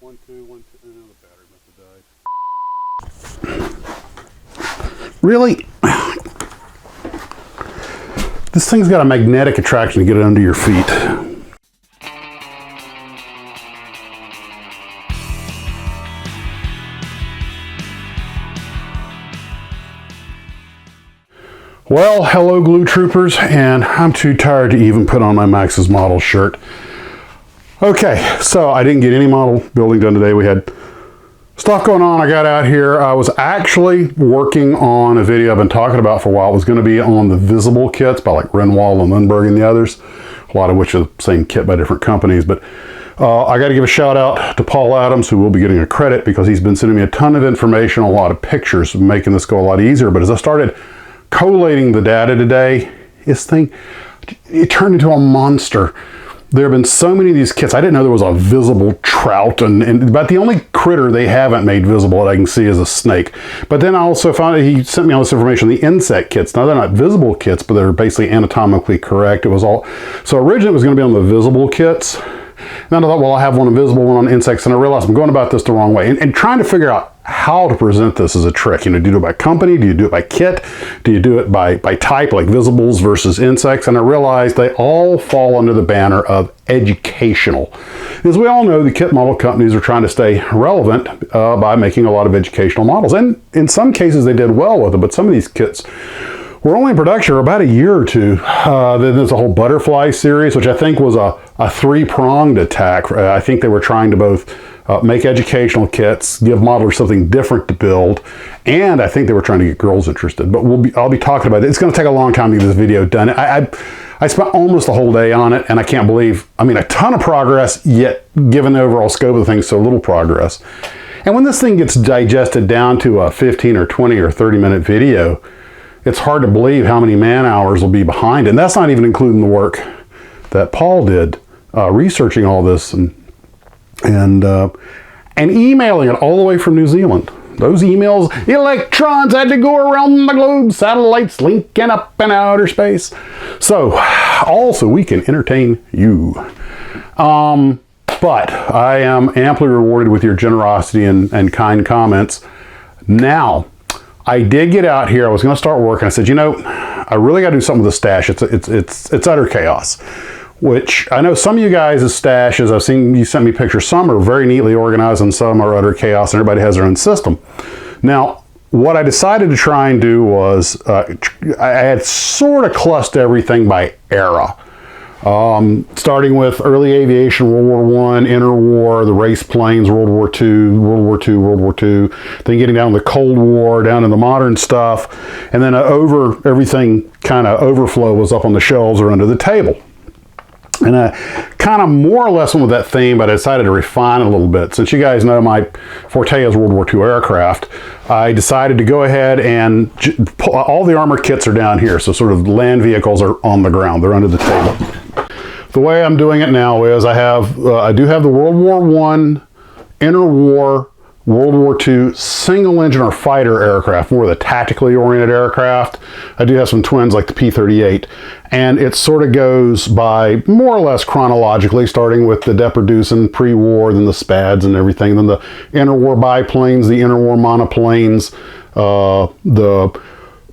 1, 2, 1, 2. Oh, the battery must have died. Really? This thing's got a magnetic attraction to get it under your feet. Well, hello glue troopers, and I'm too tired to even put on my Max's model shirt. Okay, so I didn't get any model building done today. We had stuff going on. I got out here. I was actually working on a video I've been talking about for a while. It was going to be on the visible kits by like Renwall and Lindbergh and the others, a lot of which are the same kit by different companies. But I got to give a shout out to Paul Adams, who will be getting a credit because he's been sending me a ton of information, a lot of pictures, making this go a lot easier. But as I started collating the data today, this thing, it turned into a monster. There have been so many of these kits. I didn't know there was a visible trout, and about the only critter they haven't made visible that I can see is a snake. But then I also found that he sent me all this information, the insect kits. Now they're not visible kits, but they're basically anatomically correct. It was all, so originally it was going to be on the visible kits. And I thought, well, I have one invisible, one on insects, and I realized I'm going about this the wrong way. And trying to figure out how to present this is a trick. You know, do you do it by company? Do you do it by kit? Do you do it by type, like visibles versus insects? And I realized they all fall under the banner of educational. As we all know, the kit model companies are trying to stay relevant by making a lot of educational models. And in some cases, they did well with it, but some of these kits were only in production for about a year or two. Then there's a whole butterfly series, which I think was a three-pronged attack. I think they were trying to both make educational kits, give modelers something different to build, and I think they were trying to get girls interested. But I'll be talking about it. It's going to take a long time to get this video done. I spent almost the whole day on it, and I can't believe, I mean, a ton of progress, yet given the overall scope of the thing, so little progress. And when this thing gets digested down to a 15 or 20 or 30-minute video, it's hard to believe how many man hours will be behind it. And that's not even including the work that Paul did researching all this and emailing it all the way from New Zealand. Those emails, electrons had to go around the globe, satellites linking up in outer space. So, also we can entertain you. But I am amply rewarded with your generosity and kind comments. Now, I did get out here. I was going to start working. I said, you know, I really got to do something with the stash. It's utter chaos. Which I know some of you guys' stashes, I've seen you sent me pictures. Some are very neatly organized and some are utter chaos, and everybody has their own system. Now, what I decided to try and do was I had sort of clustered everything by era. Starting with early aviation, World War I, interwar, the race planes, World War II, World War II, World War II, then getting down to the Cold War, down to the modern stuff, and then everything kind of overflow was up on the shelves or under the table. And I kind of more or less went with that theme, but I decided to refine it a little bit. Since you guys know my forte is World War II aircraft, I decided to go ahead and all the armor kits are down here. So sort of land vehicles are on the ground. They're under the table. The way I'm doing it now is I do have the World War I, interwar, World War II single engine or fighter aircraft, more of the tactically oriented aircraft. I do have some twins like the P-38, and it sort of goes by more or less chronologically, starting with the Deperdusen pre-war, then the Spads and everything, then the interwar biplanes, the interwar monoplanes, the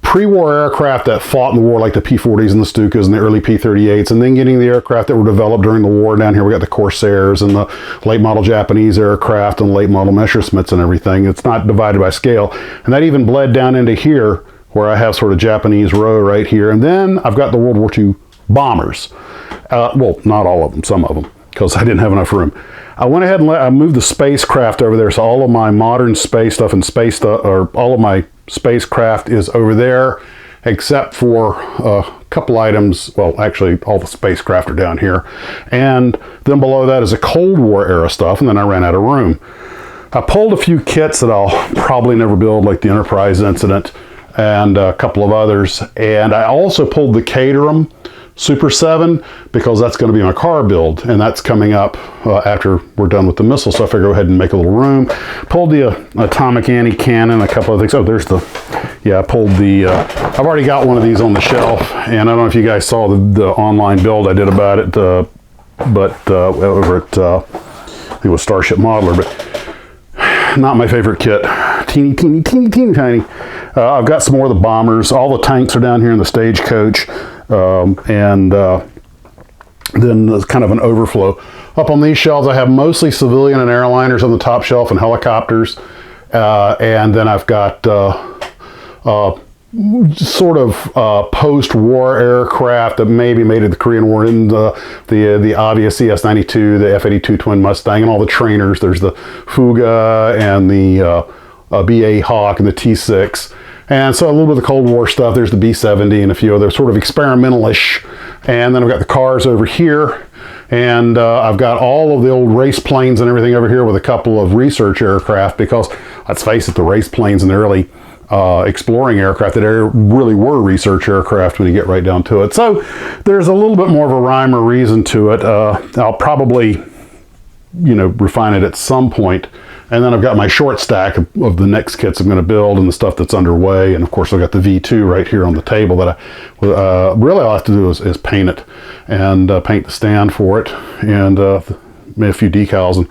pre-war aircraft that fought in the war, like the P-40s and the Stukas and the early P-38s, and then getting the aircraft that were developed during the war. Down here we got the Corsairs and the late model Japanese aircraft and late model Messerschmitts and everything. It's not divided by scale. And that even bled down into here, where I have sort of Japanese row right here. And then I've got the World War II bombers. Well, not all of them, some of them, because I didn't have enough room. I went ahead and I moved the spacecraft over there, so all of my modern space stuff and space stuff, or all of my spacecraft is over there, except for a couple items. Well, actually, all the spacecraft are down here. And then below that is a Cold War era stuff, and then I ran out of room. I pulled a few kits that I'll probably never build, like the Enterprise Incident and a couple of others. And I also pulled the Caterham Super 7 because that's going to be my car build, and that's coming up after we're done with the missile, so I figure go ahead and make a little room. Pulled the Atomic Anti-Cannon, a couple of things. Oh, there's the, yeah, I pulled the, I've already got one of these on the shelf, and I don't know if you guys saw the online build I did about it, over at think it was Starship Modeler, but not my favorite kit. Teeny, teeny, teeny, teeny, tiny. I've got some more of the bombers. All the tanks are down here in the stagecoach, and then there's kind of an overflow. Up on these shelves, I have mostly civilian and airliners on the top shelf and helicopters, and then I've got sort of post-war aircraft that maybe made it the Korean War, in the obvious CS-92, the F-82 Twin Mustang, and all the trainers. There's the Fuga and the BA Hawk and the T-6. And so a little bit of the Cold War stuff. There's the B-70 and a few other sort of experimental-ish. And then I've got the cars over here. And I've got all of the old race planes and everything over here with a couple of research aircraft, because let's face it, the race planes and the early exploring aircraft that really were research aircraft when you get right down to it. So there's a little bit more of a rhyme or reason to it. I'll probably, refine it at some point. And then I've got my short stack of the next kits I'm going to build and the stuff that's underway. And of course, I've got the V2 right here on the table that really all I have to do is paint it and paint the stand for it, and made a few decals, and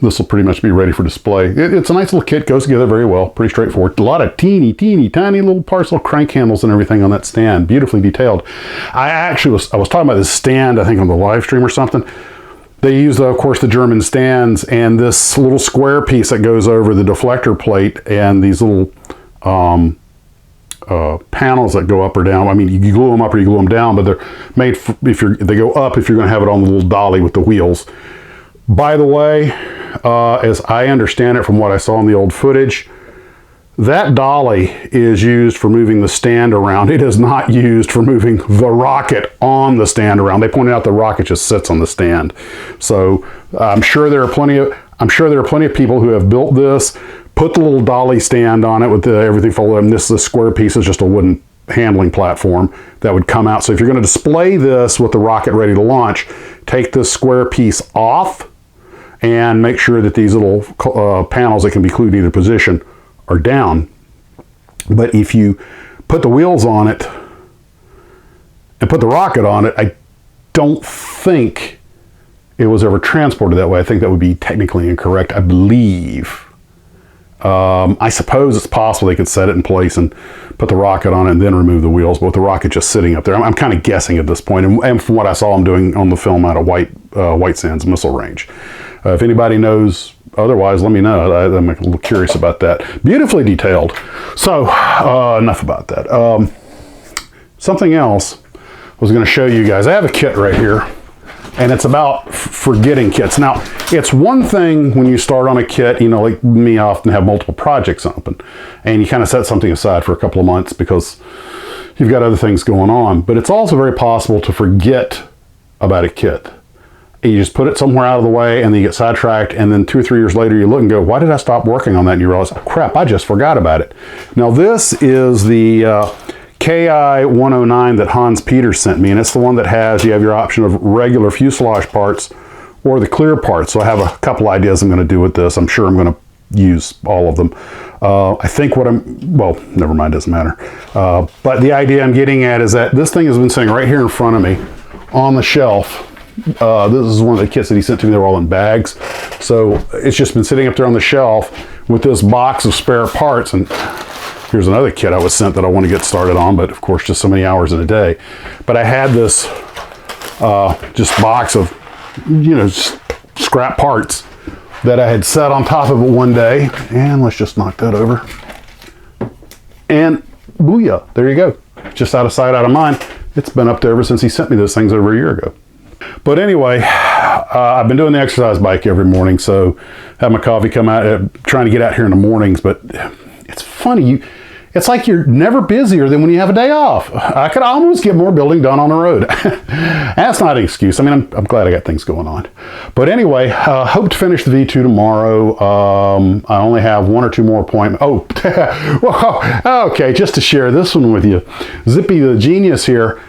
this will pretty much be ready for display. It's a nice little kit, goes together very well, pretty straightforward. A lot of teeny, teeny, tiny little parts, little crank handles and everything on that stand, beautifully detailed. I was talking about this stand, I think on the live stream or something. They use, of course, the German stands and this little square piece that goes over the deflector plate, and these little panels that go up or down. I mean, you glue them up or you glue them down, but they're made for, they go up if you're going to have it on the little dolly with the wheels. By the way, as I understand it from what I saw in the old footage, that dolly is used for moving the stand around. It is not used for moving the rocket on the stand around. They pointed out the rocket just sits on the stand. So I'm sure there are plenty of people who have built this, put the little dolly stand on it with everything folded, and this square piece is just a wooden handling platform that would come out. So if you're going to display this with the rocket ready to launch, take this square piece off and make sure that these little panels that can be glued in either position are down. But if you put the wheels on it and put the rocket on it, I don't think it was ever transported that way. I think that would be technically incorrect, I believe. I suppose it's possible they could set it in place and put the rocket on it and then remove the wheels, but with the rocket just sitting up there, I'm kind of guessing at this point. And from what I saw them doing on the film out of White Sands Missile Range. If anybody knows otherwise, let me know. I'm a little curious about that. Beautifully detailed. So enough about that. Something else I was going to show you guys. I have a kit right here, and it's about forgetting kits. Now, it's one thing when you start on a kit, like me, I often have multiple projects open, and you kind of set something aside for a couple of months because you've got other things going on. But it's also very possible to forget about a kit. You just put it somewhere out of the way, and then you get sidetracked, and then 2 or 3 years later you look and go, why did I stop working on that? And you realize, oh, crap, I just forgot about it. Now this is the KI-109 that Hans Peters sent me, and it's the one that you have your option of regular fuselage parts or the clear parts. So I have a couple ideas I'm going to do with this. I'm sure I'm going to use all of them. I think well, never mind, doesn't matter. But the idea I'm getting at is that this thing has been sitting right here in front of me on the shelf. This is one of the kits that he sent to me. They're all in bags. So it's just been sitting up there on the shelf with this box of spare parts. And here's another kit I was sent that I want to get started on, but of course just so many hours in a day. But I had this just box of, just scrap parts that I had set on top of it one day. And let's just knock that over. And booyah, there you go. Just out of sight, out of mind. It's been up there ever since he sent me those things over a year ago. But anyway, I've been doing the exercise bike every morning, so have my coffee, come out, trying to get out here in the mornings. But it's funny, it's like you're never busier than when you have a day off. I could almost get more building done on the road. That's not an excuse. I mean, I'm glad I got things going on. But anyway, hope to finish the V2 tomorrow. I only have 1 or 2 more appointments. Oh, well, okay, just to share this one with you. Zippy the Genius here.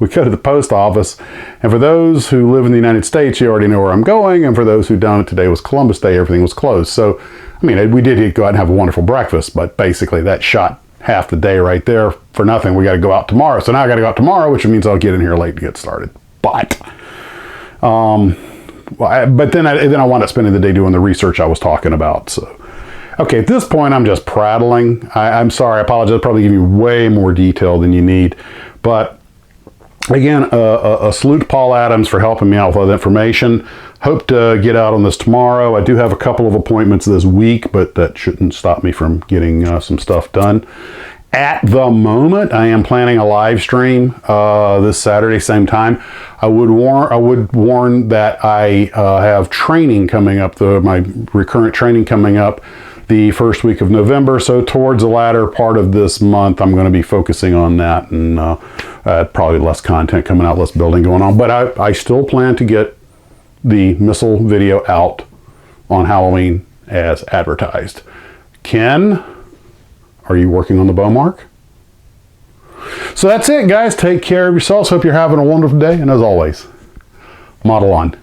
We go to the post office, and for those who live in the United States, you already know where I'm going, and for those who don't, today was Columbus Day, everything was closed. So, I mean, we did go out and have a wonderful breakfast, but basically that shot half the day right there for nothing. We got to go out tomorrow. So now I got to go out tomorrow, which means I'll get in here late to get started. But but then I wound up spending the day doing the research I was talking about. So, okay, at this point, I'm just prattling. I'm sorry, I apologize. I'll probably give you way more detail than you need. But again, a salute to Paul Adams for helping me out with all that information. Hope to get out on this tomorrow. I do have a couple of appointments this week, but that shouldn't stop me from getting some stuff done. At the moment, I am planning a live stream this Saturday, same time. I would warn that I have training coming up, my recurrent training coming up the first week of November. So towards the latter part of this month, I'm going to be focusing on that, and probably less content coming out, less building going on. But I still plan to get the missile video out on Halloween as advertised. Ken, are you working on the bow mark? So that's it, guys. Take care of yourselves. Hope you're having a wonderful day. And as always, model on.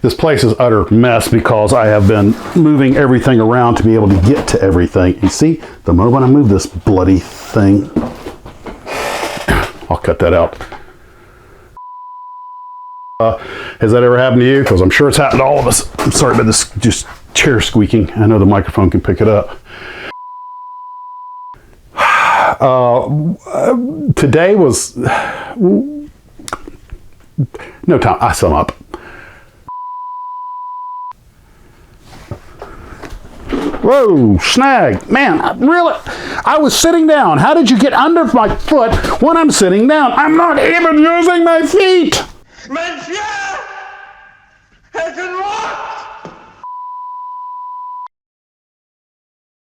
This place is utter mess because I have been moving everything around to be able to get to everything. You see, the moment I move this bloody thing, I'll cut that out. Has that ever happened to you? Because I'm sure it's happened to all of us. I'm sorry about this just chair squeaking. I know the microphone can pick it up. Today was... No time. I sum up. Whoa, snag. Man, I was sitting down. How did you get under my foot when I'm sitting down? I'm not even using my feet. Monsieur! Es ein Wort!